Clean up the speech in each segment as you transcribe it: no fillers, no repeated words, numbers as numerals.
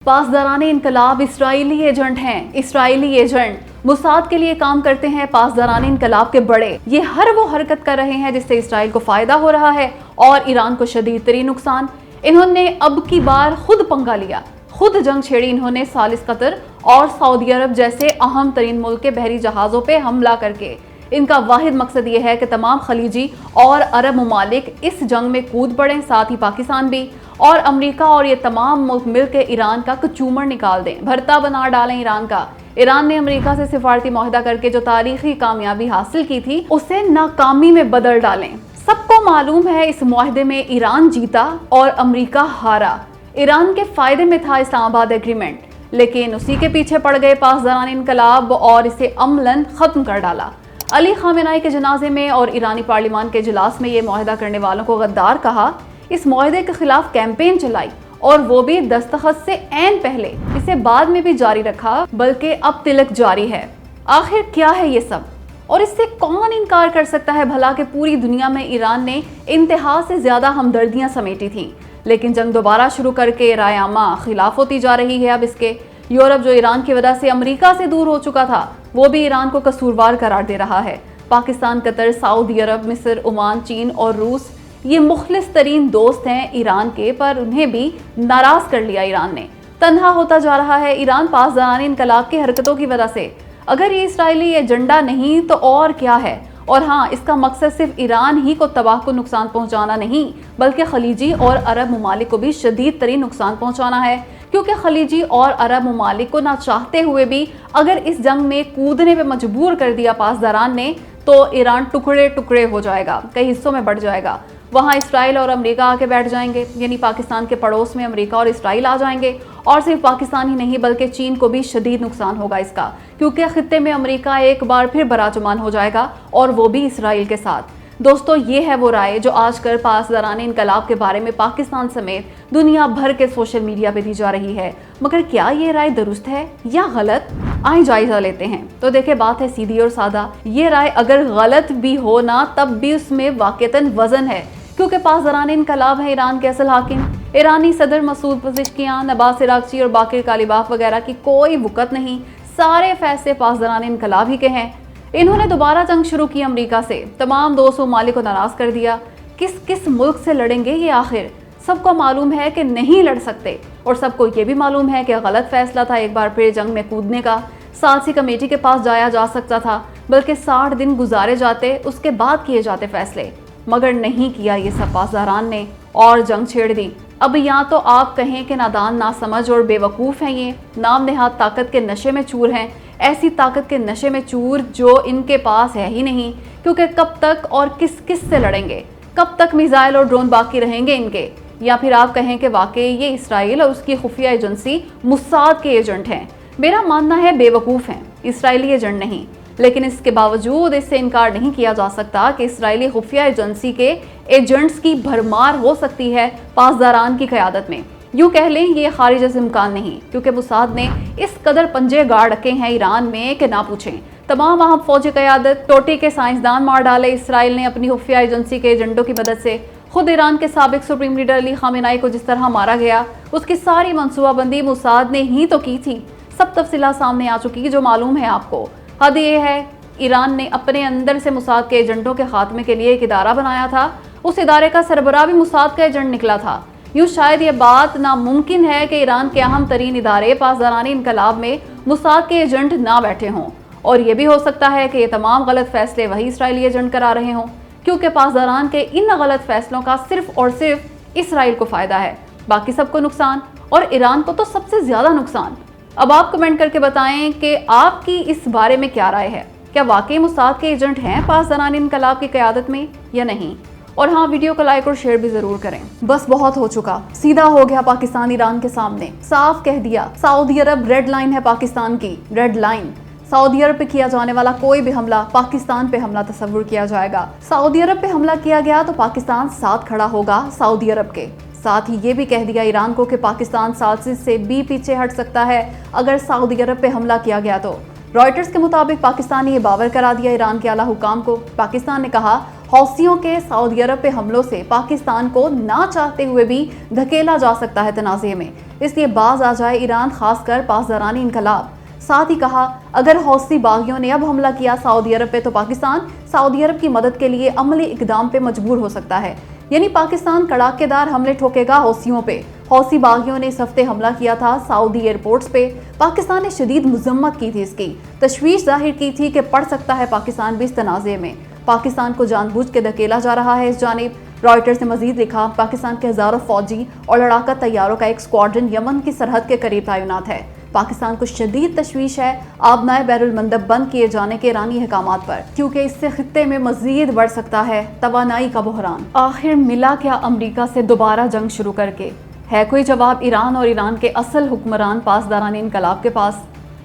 پاسداران انقلاب اسرائیلی ایجنٹ ہیں۔ اسرائیلی agent Mossad کے لیے کام کرتے ہیں۔ پاسداران انقلاب کے بڑے یہ ہر وہ حرکت کر رہے ہیں جس سے اسرائیل کو فائدہ ہو رہا ہے اور ایران کو شدید ترین نقصان۔ انہوں نے اب کی بار خود پنگا لیا، خود جنگ چھیڑی۔ انہوں نے ثالث قطر اور سعودی عرب جیسے اہم ترین ملک کے بحری جہازوں پہ حملہ کر کے ان کا واحد مقصد یہ ہے کہ تمام خلیجی اور عرب ممالک اس جنگ میں کود پڑیں، ساتھ ہی پاکستان بھی، اور امریکہ اور یہ تمام ملک مل کے ایران کا کچومر نکال دیں، بھرتا بنا ڈالیں ایران کا۔ ایران نے امریکہ سے سفارتی معاہدہ کر کے جو تاریخی کامیابی حاصل کی تھی اسے ناکامی میں بدل ڈالیں۔ سب کو معلوم ہے اس معاہدے میں ایران جیتا اور امریکہ ہارا۔ ایران کے فائدے میں تھا اسلام آباد ایگریمنٹ، لیکن اسی کے پیچھے پڑ گئے پاسداران انقلاب اور اسے عملاً ختم کر ڈالا۔ علی خامنہئی کے جنازے میں اور ایرانی پارلیمان کے اجلاس میں یہ معاہدہ کرنے والوں کو غدار کہا، اس معاہدے کے خلاف کیمپین چلائی اور وہ بھی دستخط سے عین پہلے، اسے بعد میں بھی جاری رکھا، بلکہ اب تلک جاری ہے۔ آخر کیا ہے یہ سب اور اس سے کون انکار کر سکتا ہے بھلا کہ پوری دنیا میں ایران نے انتہا سے زیادہ ہمدردیاں سمیٹی تھیں، لیکن جنگ دوبارہ شروع کر کے رائے عامہ خلاف ہوتی جا رہی ہے۔ اب اس کے یورپ جو ایران کی وجہ سے امریکہ سے دور ہو چکا تھا وہ بھی ایران کو قصوروار قرار دے رہا ہے۔ پاکستان، قطر، سعودی عرب، مصر، عمان، چین اور روس یہ مخلص ترین دوست ہیں ایران کے، پر انہیں بھی ناراض کر لیا ایران نے۔ تنہا ہوتا جا رہا ہے ایران پاسداران انقلاب کی حرکتوں کی وجہ سے۔ اگر یہ اسرائیلی ایجنڈا نہیں تو اور کیا ہے؟ اور ہاں، اس کا مقصد صرف ایران ہی کو تباہ کو نقصان پہنچانا نہیں بلکہ خلیجی اور عرب ممالک کو بھی شدید ترین نقصان پہنچانا ہے، کیونکہ خلیجی اور عرب ممالک کو نہ چاہتے ہوئے بھی اگر اس جنگ میں کودنے پہ مجبور کر دیا پاسداران نے تو ایران ٹکڑے ٹکڑے ہو جائے گا، کئی حصوں میں بٹ جائے گا۔ وہاں اسرائیل اور امریکہ آ کے بیٹھ جائیں گے، یعنی پاکستان کے پڑوس میں امریکہ اور اسرائیل آ جائیں گے، اور صرف پاکستان ہی نہیں بلکہ چین کو بھی شدید نقصان ہوگا اس کا، کیونکہ خطے میں امریکہ ایک بار پھر براجمان ہو جائے گا اور وہ بھی اسرائیل کے ساتھ۔ دوستو، یہ ہے وہ رائے جو آج کل پاسداران انقلاب کے بارے میں پاکستان سمیت دنیا بھر کے سوشل میڈیا پہ دی جا رہی ہے، مگر کیا یہ رائے درست ہے یا غلط؟ آئیں جائزہ لیتے ہیں۔ تو دیکھیں، بات ہے سیدھی اور سادہ، یہ رائے اگر غلط بھی ہو نا تب بھی اس میں واقعتاً وزن ہے، کیونکہ پاسداران انقلاب ہے ایران کے اصل حاکم۔ ایرانی صدر مسعود پزشکیان، عباس عراقچی اور باقر کالیباف وغیرہ کی کوئی وقت نہیں، سارے فیصلے پاسداران انقلاب ہی کے ہیں۔ انہوں نے دوبارہ جنگ شروع کی امریکہ سے، تمام دوست ممالک کو ناراض کر دیا۔ کس ملک سے لڑیں گے یہ آخر؟ سب کو معلوم ہے کہ نہیں لڑ سکتے، اور سب کو یہ بھی معلوم ہے کہ غلط فیصلہ تھا ایک بار پھر جنگ میں کودنے کا۔ سالسی کمیٹی کے پاس جایا جا سکتا تھا، بلکہ 60 دن گزارے جاتے، اس کے بعد کیے جاتے فیصلے، مگر نہیں کیا یہ سب پاسداران نے اور جنگ چھیڑ دی۔ اب یا تو آپ کہیں کہ نادان، ناسمجھ اور بے وقوف ہیں، یہ نام نہاد طاقت کے نشے میں چور ہیں، ایسی طاقت کے نشے میں چور جو ان کے پاس ہے ہی نہیں، کیونکہ کب تک اور کس سے لڑیں گے؟ کب تک میزائل اور ڈرون باقی رہیں گے ان کے؟ یا پھر آپ کہیں کہ واقعی یہ اسرائیل اور اس کی خفیہ ایجنسی موساد کے ایجنٹ ہیں۔ میرا ماننا ہے بے وقوف ہیں، اسرائیلی ایجنٹ نہیں، لیکن اس کے باوجود اس سے انکار نہیں کیا جا سکتا کہ اسرائیلی خفیہ ایجنسی کے ایجنٹس کی بھرمار ہو سکتی ہے پاسداران کی قیادت میں۔ یوں کہہ لیں یہ خارج از امکان نہیں، کیونکہ موساد نے اس قدر پنجے گاڑ رکھے ہیں ایران میں کہ نہ پوچھیں۔ تمام اہم فوجی قیادت، ٹوٹی کے سائنسدان مار ڈالے اسرائیل نے اپنی خفیہ ایجنسی کے ایجنٹوں کی مدد سے۔ خود ایران کے سابق سپریم لیڈر علی خامنہئی کو جس طرح مارا گیا، اس کی ساری منصوبہ بندی موساد نے ہی تو کی تھی۔ سب تفصیلات سامنے آ چکی جو معلوم ہے آپ کو۔ حد یہ ہے، ایران نے اپنے اندر سے موساد کے ایجنٹوں کے خاتمے کے لیے ایک ادارہ بنایا تھا، اس ادارے کا سربراہ بھی موساد کا ایجنٹ نکلا تھا۔ یوں شاید یہ بات ناممکن ہے کہ ایران کے اہم ترین ادارے پاسداران انقلاب میں موساد کے ایجنٹ نہ بیٹھے ہوں، اور یہ بھی ہو سکتا ہے کہ یہ تمام غلط فیصلے وہی اسرائیلی ایجنٹ کرا رہے ہوں، کیونکہ پاسداران کے ان غلط فیصلوں کا صرف اور صرف اسرائیل کو فائدہ ہے، باقی سب کو نقصان، اور ایران کو تو سب سے زیادہ نقصان۔ اب آپ کمنٹ کر کے بتائیں کہ آپ کی اس بارے میں کیا رائے ہے؟ کیا واقعی موساد کے ایجنٹ ہیں پاسداران انقلاب کی قیادت میں یا نہیں؟ اور ہاں، ویڈیو کو لائک اور شیئر بھی ضرور کریں۔ بس بہت ہو چکا، سیدھا ہو گیا پاکستان ایران کے سامنے، صاف کہہ دیا سعودی عرب ریڈ لائن ہے پاکستان کی، ریڈ لائن۔ سعودی عرب پہ کیا جانے والا کوئی بھی حملہ پاکستان پہ حملہ تصور کیا جائے گا۔ سعودی عرب پہ حملہ کیا گیا تو پاکستان ساتھ کھڑا ہوگا سعودی عرب کے ساتھ۔ ہی یہ بھی کہہ دیا ایران کو کہ پاکستان سالسز سے بھی پیچھے ہٹ سکتا ہے اگر سعودی عرب پہ حملہ کیا گیا تو۔ رائٹرز کے مطابق پاکستان نے یہ باور کرا دیا ایران کے اعلیٰ حکام کو۔ پاکستان نے کہا حوثیوں کے سعودی عرب پہ حملوں سے پاکستان کو نہ چاہتے ہوئے بھی دھکیلا جا سکتا ہے تنازع میں، اس لیے باز آ جائے ایران، خاص کر پاسدارانی انقلاب۔ ساتھ ہی کہا اگر حوثی باغیوں نے اب حملہ کیا سعودی عرب پہ تو پاکستان سعودی عرب کی مدد کے لیے عملی اقدام پہ مجبور ہو سکتا ہے، یعنی پاکستان کڑاکے دار حملے ٹھوکے گا حوثیوں پہ۔ حوثی باغیوں نے اس ہفتے حملہ کیا تھا سعودی ایئرپورٹس پہ، پاکستان نے شدید مذمت کی تھی، اس کی تشویش ظاہر کی تھی کہ پڑ سکتا ہے پاکستان بھی اس تنازع میں، پاکستان کو جان بوجھ کے دھکیلا جا رہا ہے اس جانب۔ رائٹرز نے مزید لکھا پاکستان کے ہزاروں فوجی اور لڑاکا طیاروں کا ایک اسکواڈرن یمن کی سرحد کے قریب تعینات ہے۔ پاکستان کو شدید تشویش ہے آبنائے بحر المندب بند کیے جانے کے ایرانی احکامات پر، کیونکہ اس سے خطے میں مزید بڑھ سکتا ہے توانائی کا بحران۔ آخر ملا کیا امریکہ سے دوبارہ جنگ شروع کر کے؟ ہے کوئی جواب ایران اور ایران کے اصل حکمران پاسداران انقلاب کے پاس؟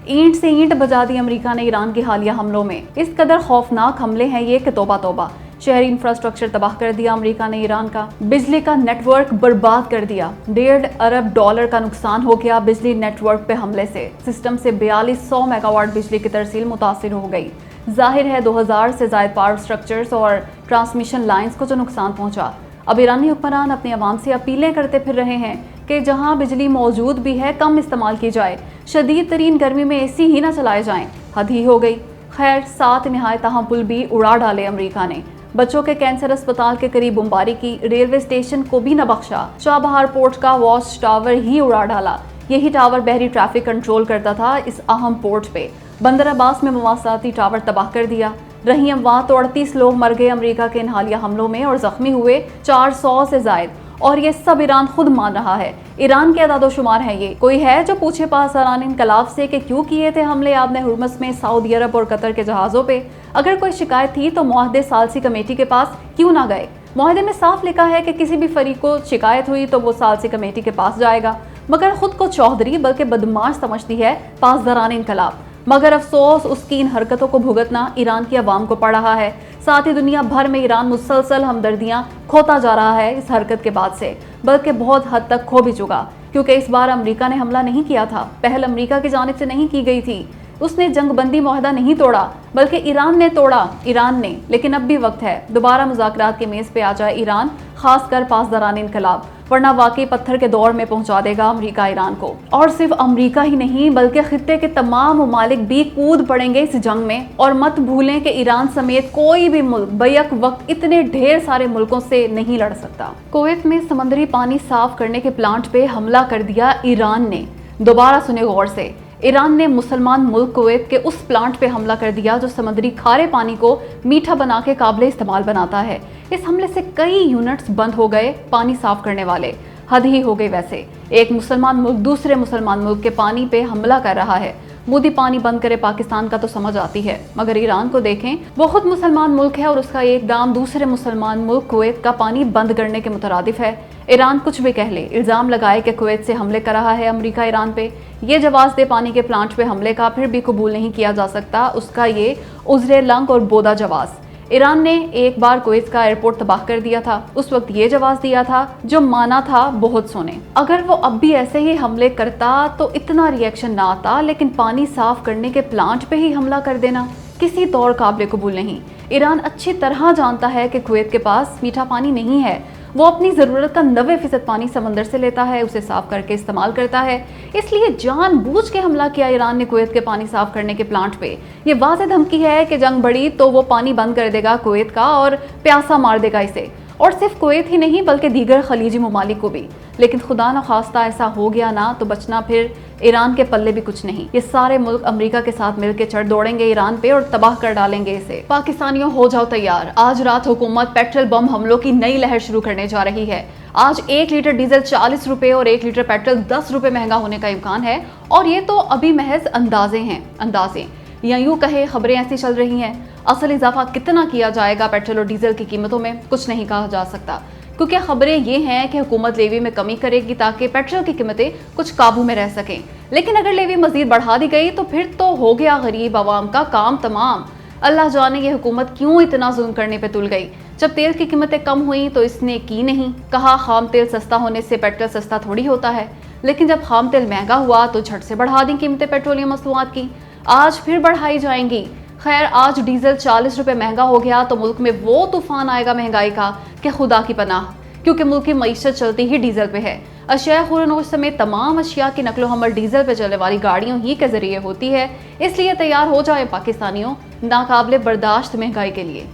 اینٹ سے اینٹ بجا دی امریکہ نے ایران کے حالیہ حملوں میں۔ اس قدر خوفناک حملے ہیں یہ کہ توبہ توبہ، شہری انفراسٹرکچر تباہ کر دیا امریکہ نے ایران کا، بجلی کا نیٹ ورک برباد کر دیا، $1.5 ارب کا نقصان ہو گیا بجلی نیٹ ورک پہ حملے سے، سسٹم سے 4200 میگا واٹ بجلی کی ترسیل متاثر ہو گئی۔ ظاہر ہے 2000 سے زائد پاور سٹرکچرز اور ٹرانسمیشن لائنز کو جو نقصان پہنچا۔ اب ایرانی حکمران اپنے عوام سے اپیلیں کرتے پھر رہے ہیں کہ جہاں بجلی موجود بھی ہے کم استعمال کی جائے، شدید ترین گرمی میں AC ہی نہ چلائے جائیں، حد ہی ہو گئی۔ خیر 7 نہایت اہم پل بھی اڑا ڈالے امریکہ نے، بچوں کے کینسر اسپتال کے قریب بمباری کی، ریلوے اسٹیشن کو بھی نہ بخشا، چابہار پورٹ کا واچ ٹاور ہی اڑا ڈالا، یہی ٹاور بحری ٹریفک کنٹرول کرتا تھا اس اہم پورٹ پہ۔ بندر عباس میں مواصلاتی ٹاور تباہ کر دیا، رہی اموات تو 38 لوگ مر گئے امریکہ کے ان حالیہ حملوں میں اور زخمی ہوئے 400 سے زائد، اور یہ سب ایران خود مان رہا ہے۔ ایران کے اعداد و شمار ہیں یہ، کوئی ہے جو پوچھے پاسداران انقلاب سے کہ کیوں کیے تھے حملے آبِ حرمز میں سعودی عرب اور قطر کے جہازوں پہ؟ اگر کوئی شکایت تھی تو معاہدے ثالثی کمیٹی کے پاس کیوں نہ گئے؟ معاہدے میں صاف لکھا ہے کہ کسی بھی فریق کو شکایت ہوئی تو وہ ثالثی کمیٹی کے پاس جائے گا، مگر خود کو چوہدری بلکہ بدماش سمجھتی ہے پاسداران انقلاب۔ مگر افسوس اس کی ان حرکتوں کو بھگتنا ایران کی عوام کو پڑ رہا ہے، ساتھ ہی دنیا بھر میں ایران مسلسل ہمدردیاں کھوتا جا رہا ہے اس حرکت کے بعد سے، بلکہ بہت حد تک کھو بھی چکا، کیونکہ اس بار امریکہ نے حملہ نہیں کیا تھا، پہل امریکہ کی جانب سے نہیں کی گئی تھی، اس نے جنگ بندی معاہدہ نہیں توڑا بلکہ ایران نے توڑا، ایران نے۔ لیکن اب بھی وقت ہے دوبارہ مذاکرات کی میز پہ آ جائے ایران، خاص کر پاسداران انقلاب، ورنہ واقعی پتھر کے دور میں پہنچا دے گا امریکہ ایران کو۔ اور صرف امریکہ ہی نہیں بلکہ خطے کے تمام ممالک بھی کود پڑیں گے اس جنگ میں، اور مت بھولیں کہ ایران سمیت کوئی بھی ملک بیک وقت اتنے ڈھیر سارے ملکوں سے نہیں لڑ سکتا۔ کویت میں سمندری پانی صاف کرنے کے پلانٹ پہ حملہ کر دیا ایران نے، دوبارہ سنے غور سے، ایران نے مسلمان ملک کویت کے اس پلانٹ پہ حملہ کر دیا جو سمندری کھارے پانی کو میٹھا بنا کے قابل استعمال بناتا ہے۔ اس حملے سے کئی یونٹس بند ہو گئے پانی صاف کرنے والے، حد ہی ہو گئی ویسے، ایک مسلمان ملک دوسرے مسلمان ملک کے پانی پہ حملہ کر رہا ہے۔ مودی پانی بند کرے پاکستان کا تو سمجھ آتی ہے، مگر ایران کو دیکھیں، وہ خود مسلمان ملک ہے اور اس کا ایک اقدام دوسرے مسلمان ملک کویت کا پانی بند کرنے کے مترادف ہے۔ ایران کچھ بھی کہہ لے، الزام لگائے کہ کویت سے حملے کر رہا ہے امریکہ ایران پہ، یہ جواز دے پانی کے پلانٹ پہ حملے کا، پھر بھی قبول نہیں کیا جا سکتا اس کا یہ عذر لنگ اور بودا جواز۔ ایران نے ایک بار کویت کا ایئرپورٹ تباہ کر دیا تھا، اس وقت یہ جواز دیا تھا جو مانا تھا بہت سونے۔ اگر وہ اب بھی ایسے ہی حملے کرتا تو اتنا ری ایکشن نہ آتا، لیکن پانی صاف کرنے کے پلانٹ پہ ہی حملہ کر دینا کسی طور قابل قبول نہیں۔ ایران اچھی طرح جانتا ہے کہ کویت کے پاس میٹھا پانی نہیں ہے، وہ اپنی ضرورت کا 90% پانی سمندر سے لیتا ہے، اسے صاف کر کے استعمال کرتا ہے، اس لیے جان بوجھ کے حملہ کیا ایران نے کویت کے پانی صاف کرنے کے پلانٹ پہ۔ یہ واضح دھمکی ہے کہ جنگ بڑھی تو وہ پانی بند کر دے گا کویت کا اور پیاسا مار دے گا اسے، اور صرف کویت ہی نہیں بلکہ دیگر خلیجی ممالک کو بھی۔ لیکن خدا نخواستہ ایسا ہو گیا نا تو بچنا پھر ایران کے پلے بھی کچھ نہیں، یہ سارے ملک امریکہ کے ساتھ مل کے چڑھ دوڑیں گے ایران پہ اور تباہ کر ڈالیں گے اسے۔ پاکستانیوں ہو جاؤ تیار، آج رات حکومت پیٹرول بم حملوں کی نئی لہر شروع کرنے جا رہی ہے۔ آج 1 لیٹر ڈیزل 40 روپے اور 1 لیٹر پیٹرول 10 روپے مہنگا ہونے کا امکان ہے، اور یہ تو ابھی محض اندازے یا یوں کہے خبریں ایسی چل رہی ہیں، اصل اضافہ کتنا کیا جائے گا پیٹرول اور ڈیزل کی قیمتوں میں کچھ نہیں کہا جا سکتا، کیونکہ خبریں یہ ہیں کہ حکومت لیوی میں کمی کرے گی تاکہ پیٹرول کی قیمتیں کچھ قابو میں رہ سکیں، لیکن اگر لیوی مزید بڑھا دی گئی تو پھر تو ہو گیا غریب عوام کا کام تمام۔ اللہ جانے یہ حکومت کیوں اتنا ظلم کرنے پہ تل گئی، جب تیل کی قیمتیں کم ہوئیں تو اس نے کی نہیں، کہا خام تیل سستا ہونے سے پیٹرول سستا تھوڑی ہوتا ہے، لیکن جب خام تیل مہنگا ہوا تو جھٹ سے بڑھا دیں قیمتیں پیٹرولیم مصنوعات کی، آج پھر بڑھائی جائیں گی۔ خیر آج ڈیزل 40 روپے مہنگا ہو گیا تو ملک میں وہ طوفان آئے گا مہنگائی کا کہ خدا کی پناہ، کیونکہ ملک کی معیشت چلتی ہی ڈیزل پہ ہے۔ اشیاء خوردنوش سمیت تمام اشیاء کی نقل و حمل ڈیزل پہ چلنے والی گاڑیوں ہی کے ذریعے ہوتی ہے، اس لیے تیار ہو جائے پاکستانیوں ناقابل برداشت مہنگائی کے لیے۔